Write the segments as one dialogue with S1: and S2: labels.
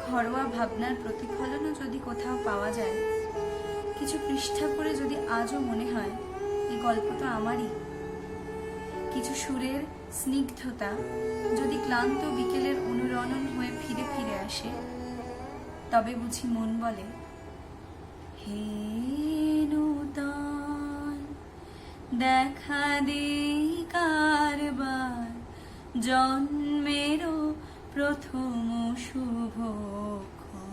S1: ঘরোয়া ভাবনার প্রতিফলনও যদি কোথাও পাওয়া যায়, কিছু পৃষ্ঠা পড়ে যদি আজও মনে হয় এই গল্প তো আমারই, কিছু সুরের স্নিগ্ধতা যদি ক্লান্ত বিকেলের অনুরণন হয়ে ফিরে ফিরে আসে, তবে বুঝি মন বলে, হে নূতন দেখা দে কারবার, জন্মেরও প্রথম শুভক্ষণ।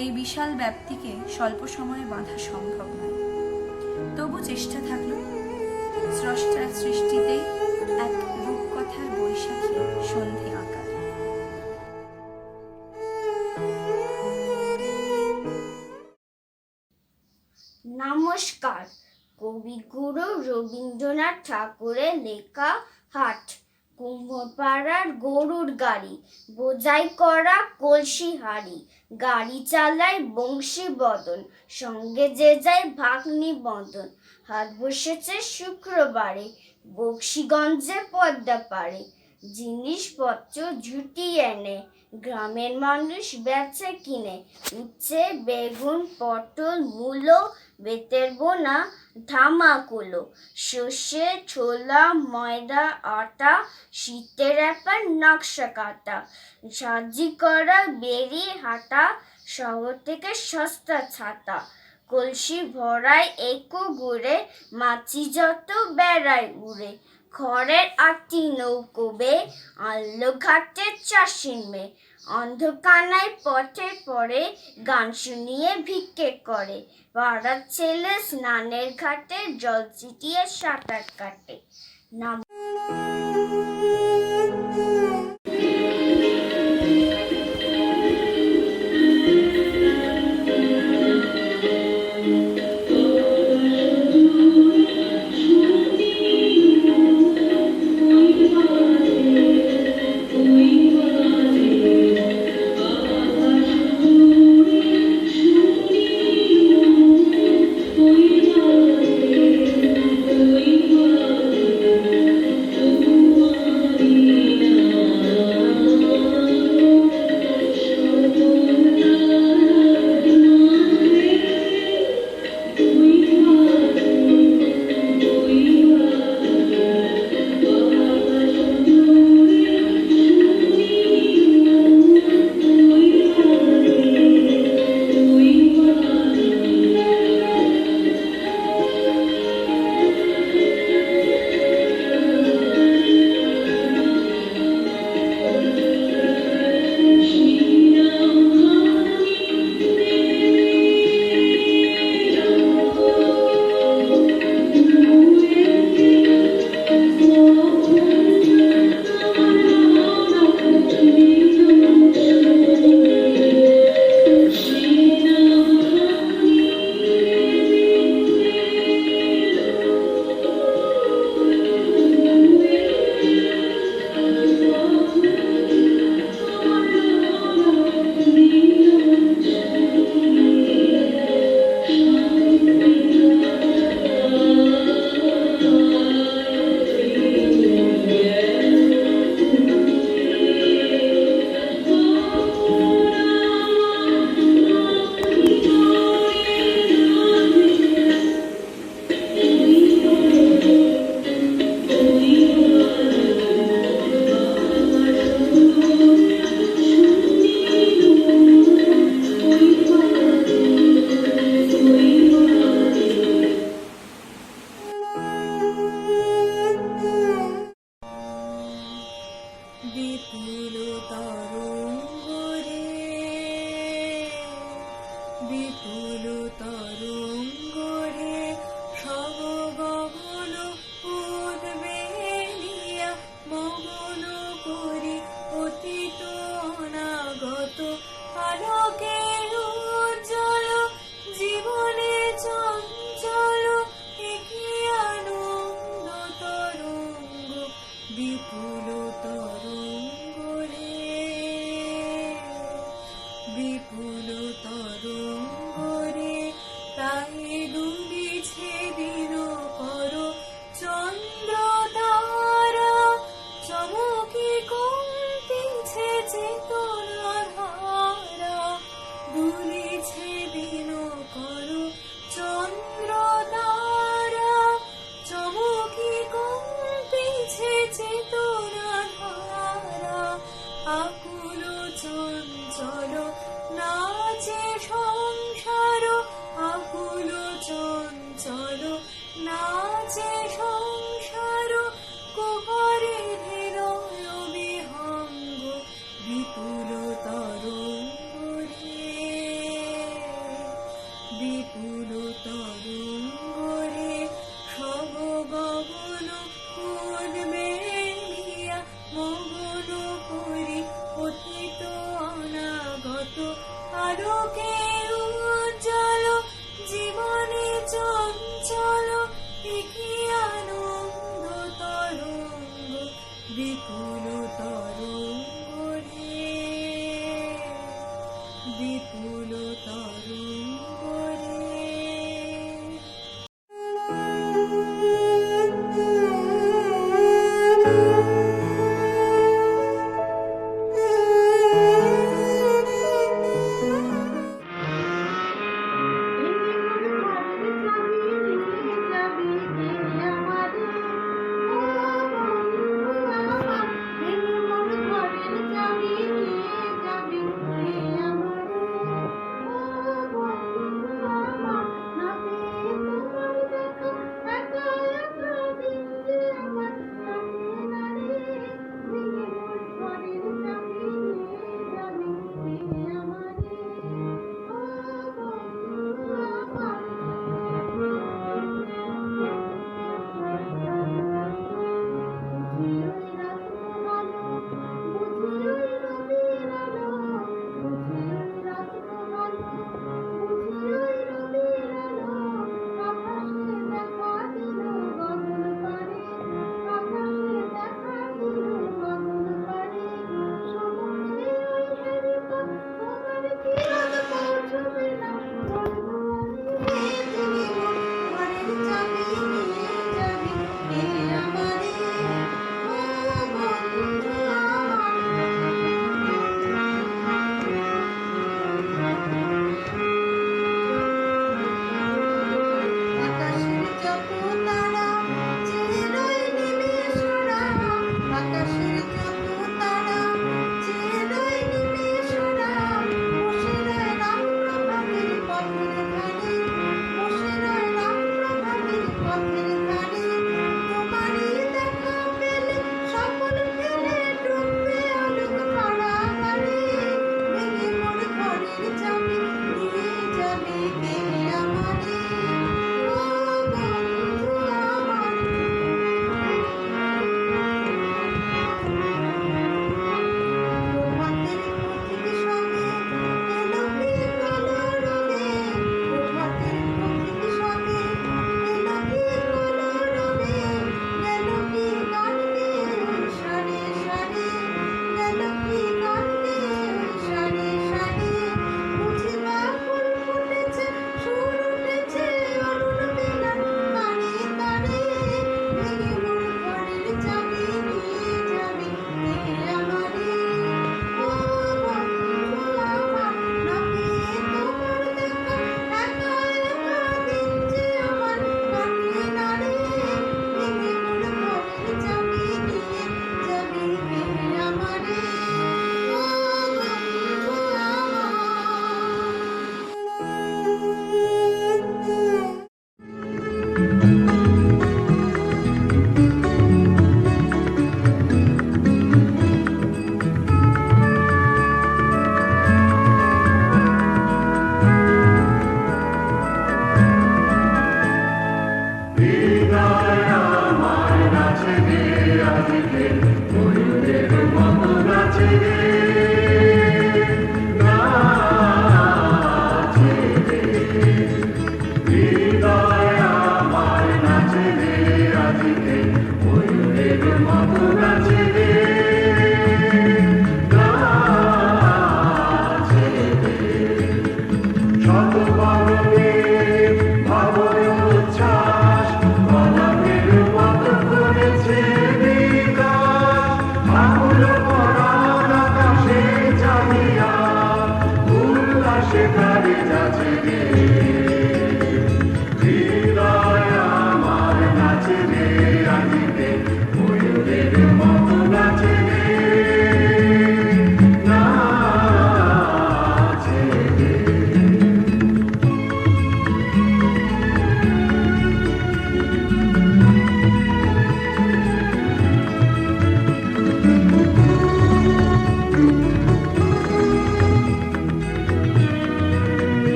S1: এই বিশাল ব্যাপ্তিকে স্বল্প সময়ে বাঁধা সম্ভব নয়, তবু চেষ্টা থাকলো স্রষ্টার সৃষ্টিতেই এক রূপকথার বৈশাখী সন্ধি আঁকার।
S2: নমস্কার। কবিগুরু রবীন্দ্রনাথ ঠাকুরের লেখা হাট, কুমোরপাড়ার গরুর গাড়ি, বোঝাই করা কলসি হাড়ি, গাড়ি চালায় বংশী বদন, সঙ্গে যে যায় ভাগ্নি বদন। হাট বসেছে শুক্রবারে, বক্সিগঞ্জে পদ্মা পাড়ে, জিনিসপত্র জুটিয়ে এনে গ্রামের মানুষ বেচে কিনে। উচ্ছে, বেগুন, পটল, মূলো, বেতের বোনা, ধামাকুলো, সর্ষে, ছোলা, ময়দা, আটা, শীতের ব্যাপার নকশা কাটা, সাজি করা বেরি হাটা, শহর থেকে সস্তা ছাতা। কলসি ভরায় একু ঘুরে, মাছি যত বেড়ায় উড়ে। খড়ের আটি নৌকো বে, আনলো ঘাটে চাষির মেয়ে, অন্ধকানায় পথে পড়ে, গান শুনিয়ে ভিক্ষে করে। পাড়ার ছেলে স্নানের ঘাটে, জল ছিটিয়ে সাঁতার কাটে।
S3: চন্দ্র তারা চমকে কমতে বিপুল তরঙ্গরে সব গগন কোন মেলিয়া মগন করি পতিত অনাগত আলোকে উজ্জ্বল জীবনে চঞ্চল একি আনন্দ তরঙ্গ বিপুল তরঙ্গ রে বিপুল তরঙ্গ রে।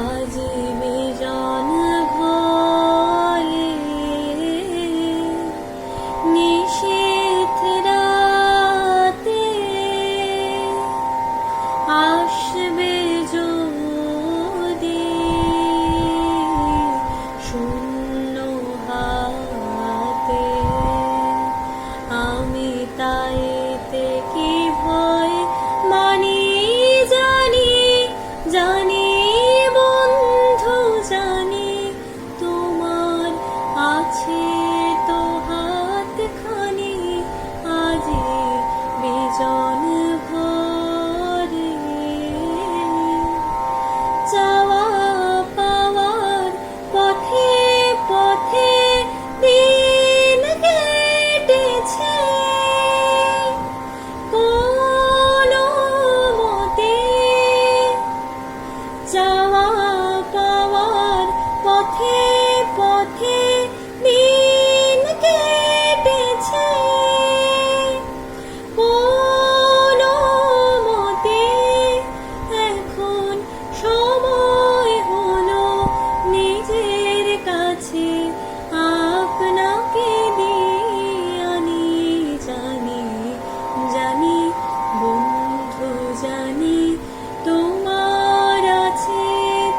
S3: আজ বিজন ঘরে নিশীথ রাতে আসবে যদি শূন্য হাতে, আমি তাইতে কি ভয় মানি জানি জানি বন্ধু জানি, তোমার আছে তো হাতখানি আজি বিজন ঘরে। চাওয়া পাওয়ার পথে পথে দিন কেটেছে, কোনো মতে চাওয়া পাওয়ার পথে পথে দিন কেটেছে, কোনো মতে এখন সময় হলো নিজের কাছে আপনাকে দিয়ে আনি জানি জানি বন্ধু জানি, তোমার আছে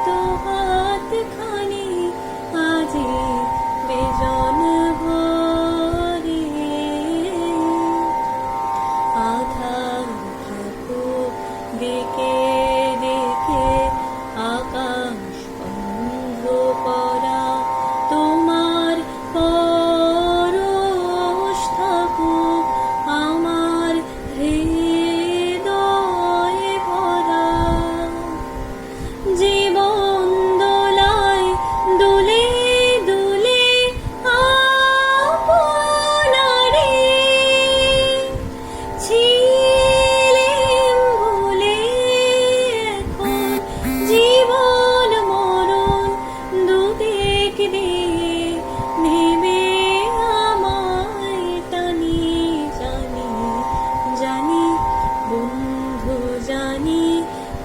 S3: তো হাতখানি আজি বিজন ঘরে। আধার থাকুক দিকে দিকে আকাশ বন্ধ করা, তোমার পরশ থাকুক আমার হৃদয়ে ভরা। জীবন দোলায় দুলে দুলে আপনারে ছিলেম ভুলে, এখন জীবন মরণ দুদিক দিয়ে নেবে আমায় টানি জানি জানি বন্ধু জানি,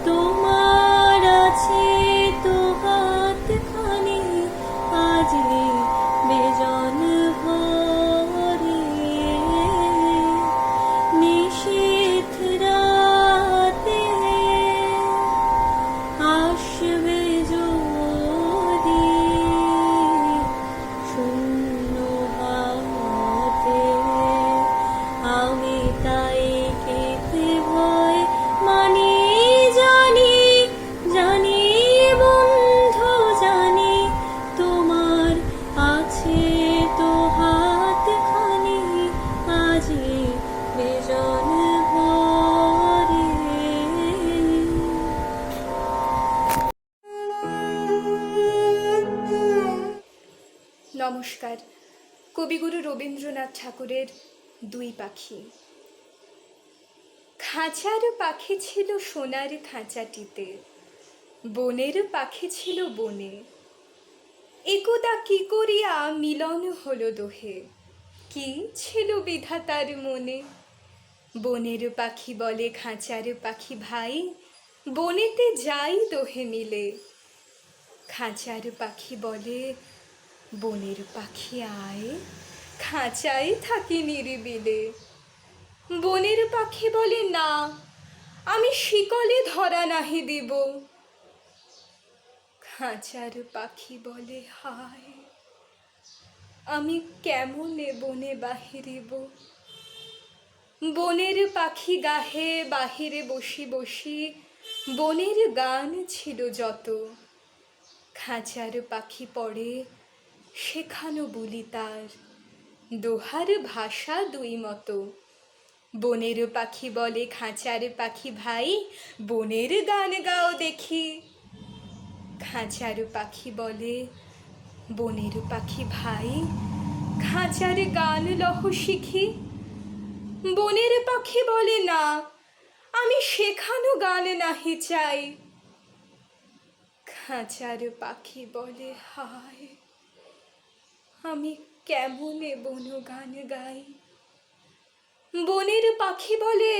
S3: তোমার আছে তো হাতখানি আজি বিজন ঘরে। নিশীথ রাতে আসবে যদি শূন্য হাতে, আমি তাই কেতে ভয় মানি জানি জানি বন্ধু জানি, তোমার আছে তো হাতখানি আজি বিজন ঘরে।
S1: নমস্কার। কবিগুরু রবীন্দ্রনাথ ঠাকুরের দুই পাখি। খাঁচার পাখি ছিল সোনার খাঁচাটিতে, বনের পাখি ছিল বনে, একদা কি করিয়া মিলন হলো দোহে, কি ছিল বিধাতার মনে। বনের পাখি বলে খাঁচার পাখি ভাই, বনেতে যাই দোহে মিলে। খাঁচার পাখি বলে বনের পাখি আয়, খাঁচায় থাকি নিরিবিলে। বনের পাখি বলে না, আমি শিকলে ধরা নাহি দিব। খাঁচার পাখি বলে হায়, আমি কেমনে বনে বাহিরিব। বনের পাখি গাহে বাহিরে বসি বসি, বনের গান ছিল যত। খাঁচার পাখি পড়ে শেখানো বলি তার, দোহার ভাষা দুই মতো। বনের পাখি বলে খাঁচার পাখি ভাই, বনের গান গাও দেখি। খাঁচার পাখি বলে বনের পাখি ভাই, খাঁচার গান লহ শিখি। বনের পাখি বলে না, আমি শেখানো গান নাহি চাই। খাঁচার পাখি বলে হায়, আমি কেমনে বন গান গাই। বনের পাখি বলে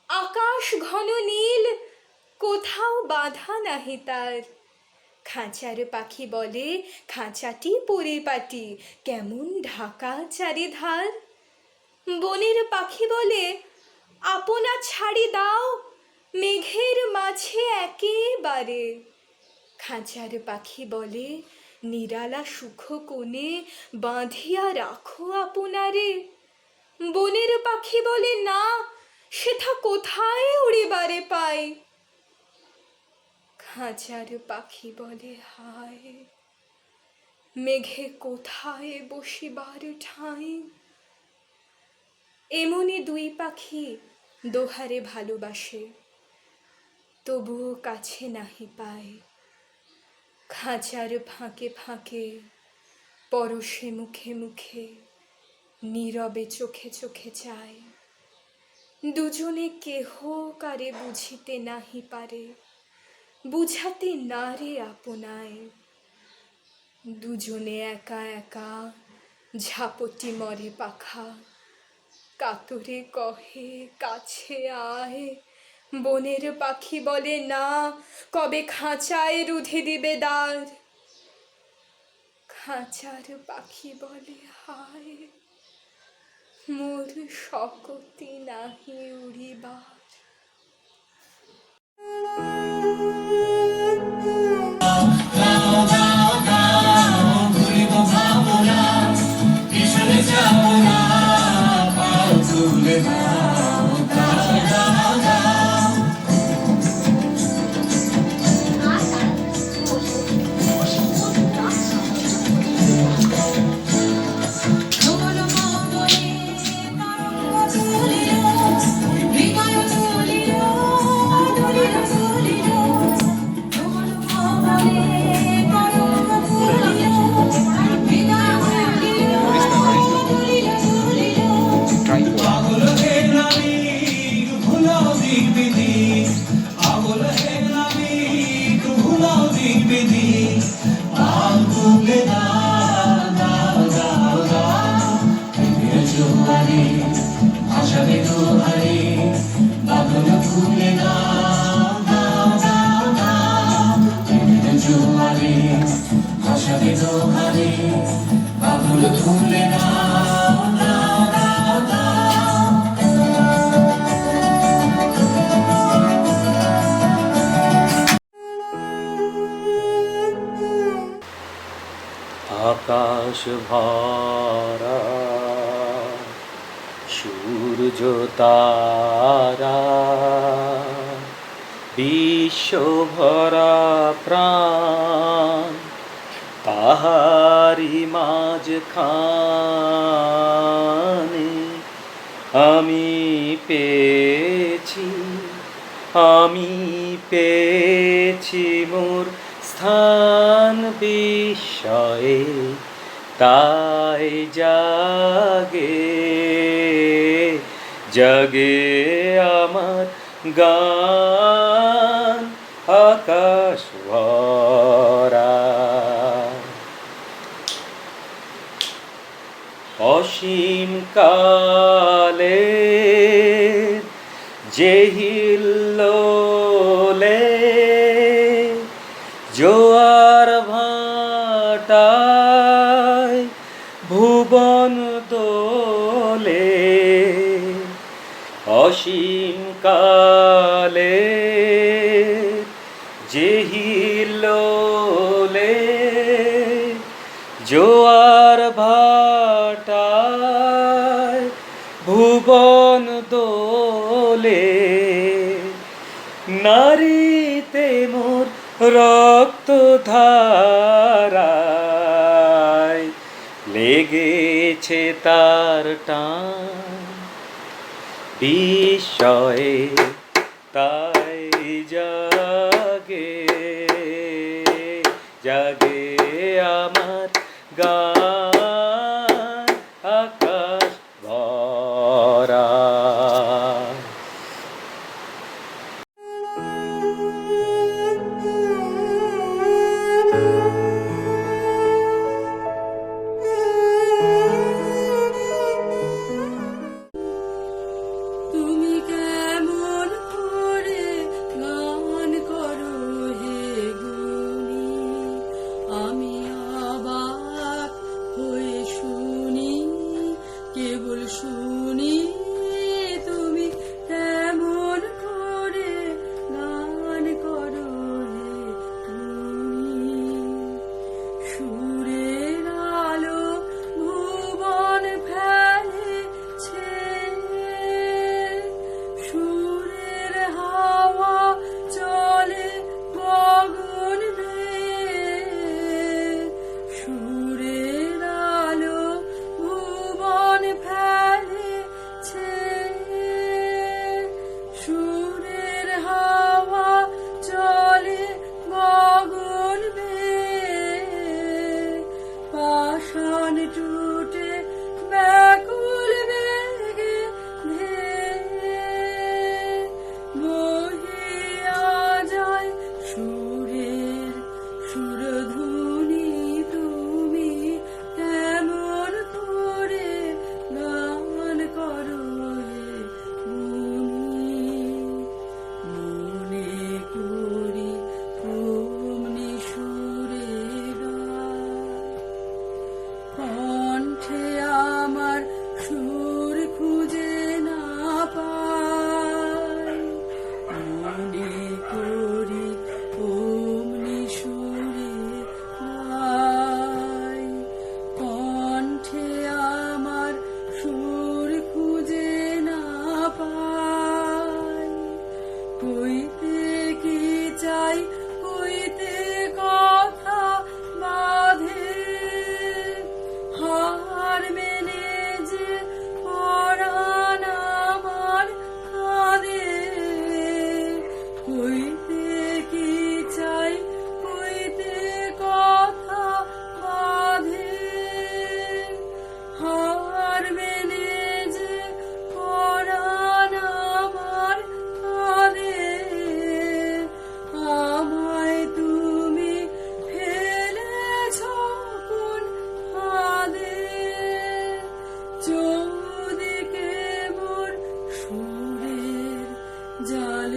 S1: আকাশ ঘন নীল, কোথাও বাধা নাহি তার। খাঁচার পাখি বলে খাঁচাটি পরিপাটি, কেমন ঢাকা চারিধার। বনের পাখি বলে আপনা ছাড়ি দাও, মেঘের মাঝে একেবারে। খাঁচার পাখি বলে নিরালা সুখ কোণে, বাঁধিয়া রাখো আপনারে। বনের পাখি বলে না, সেথা কোথায় উড়িবারে পাই। খাঁচার পাখি বলে হায়, মেঘে কোথায় বসিবার ঠাঁই। এমনি দুই পাখি দোহারে ভালোবাসে, তবুও কাছে নাহি পায়। খাঁচার ফাঁকে ফাঁকে, পরশে মুখে মুখে, নীরবে চোখে চোখে চায়। দুজনে কেহ কারে বুঝিতে নাহি পারে, বুঝাতে না রে আপনায়। দুজনে একা একা ঝাপটি মরে পাখা, কাতরে কহে কাছে আয়। বনের পাখি বলে না, কবে খাঁচায় রুধে দিবে দ্বার। খাঁচার পাখি বলে হায়, মোর শকতি নাহি উড়িবার।
S4: আকাশ ভরা সূর্য তারা, বিশ্ব ভরা প্রাণ, তাহারি মাঝখানে আমি পেয়েছি মোর স্থান বিস্ময়ে। তাই জাগে আমার গান আকাশ ভরা। অসীম কালে যে হিল্লোলে, জোয়ার ভাটায় ভুবন দোলে। অসীম কালে যে হিল্লোলে, জোয়ার ভাটায় ভুবন নারীতে মোর রক্ত ধারায় লেগেছে তার টান, বিস্ময়ে তাই জাগে জাগে আমার গান আকাশ ভরা।
S3: তুমি কেমন করে গান করো হে গুণী, আমি অবাক হয়ে শুনি, কেবল শুনি তুমি কেমন করে গান করো হে গুণী। সুরের আলো ভুবন ফেলেছে, সুরের হাওয়া চলে গগন বেয়ে, সুরের আলো ভুবন ফেলেছে, সুরের হাওয়া চলে গগন বেয়ে, পাষাণ টুটে ব্যাকুল বেগে ধেয়ে বহিয়া যায় সুরের সুরধুনী। তুমি কেমন করে গান করো হে গুণী, মনে করি অমনি সুরে গায়, কণ্ঠে আমার সুর খুঁজে না পাই, মনে করি অমনি সুরে গাই, কণ্ঠে আমার সুর খুঁজে না পাই, কইতে কি চাই কইতে কথা বাঁধে, হার মেনে যে পরাণ আমার কাঁদে, কইতে কি চাই কইতে কথা বাঁধে, হার মেনে যে পরাণ আমার কাঁদে, আমায় তুমি ফেলেছ কোন ফাঁদে, চৌদিকে মোর সুরের জাল